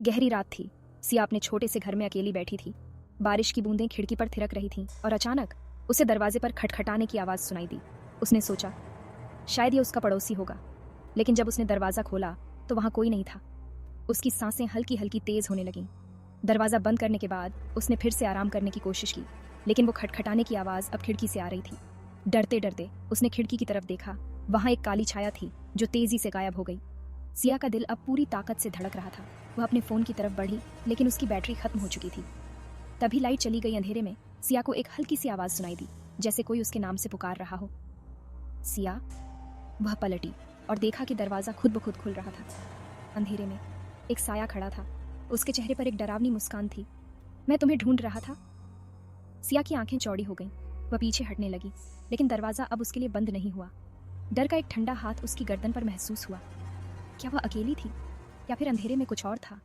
गहरी रात थी। सिया अपने छोटे से घर में अकेली बैठी थी। बारिश की बूंदें खिड़की पर थिरक रही थीं और अचानक उसे दरवाजे पर खटखटाने की आवाज़ सुनाई दी। उसने सोचा शायद ये उसका पड़ोसी होगा, लेकिन जब उसने दरवाज़ा खोला तो वहाँ कोई नहीं था। उसकी सांसें हल्की हल्की तेज होने लगीं। दरवाज़ा बंद करने के बाद उसने फिर से आराम करने की कोशिश की, लेकिन वो खटखटाने की आवाज़ अब खिड़की से आ रही थी। डरते डरते उसने खिड़की की तरफ देखा। वहाँ एक काली छाया थी जो तेजी से गायब हो गई। सिया का दिल अब पूरी ताकत से धड़क रहा था। वह अपने फ़ोन की तरफ बढ़ी, लेकिन उसकी बैटरी खत्म हो चुकी थी। तभी लाइट चली गई। अंधेरे में सिया को एक हल्की सी आवाज़ सुनाई दी, जैसे कोई उसके नाम से पुकार रहा हो। सिया। वह पलटी और देखा कि दरवाज़ा खुद ब खुद खुल रहा था। अंधेरे में एक साया खड़ा था। उसके चेहरे पर एक डरावनी मुस्कान थी। मैं तुम्हें ढूंढ रहा था। सिया की आंखें चौड़ी हो गईं। वह पीछे हटने लगी, लेकिन दरवाज़ा अब उसके लिए बंद नहीं हुआ। डर का एक ठंडा हाथ उसकी गर्दन पर महसूस हुआ। क्या वह अकेली थी या फिर अंधेरे में कुछ और था?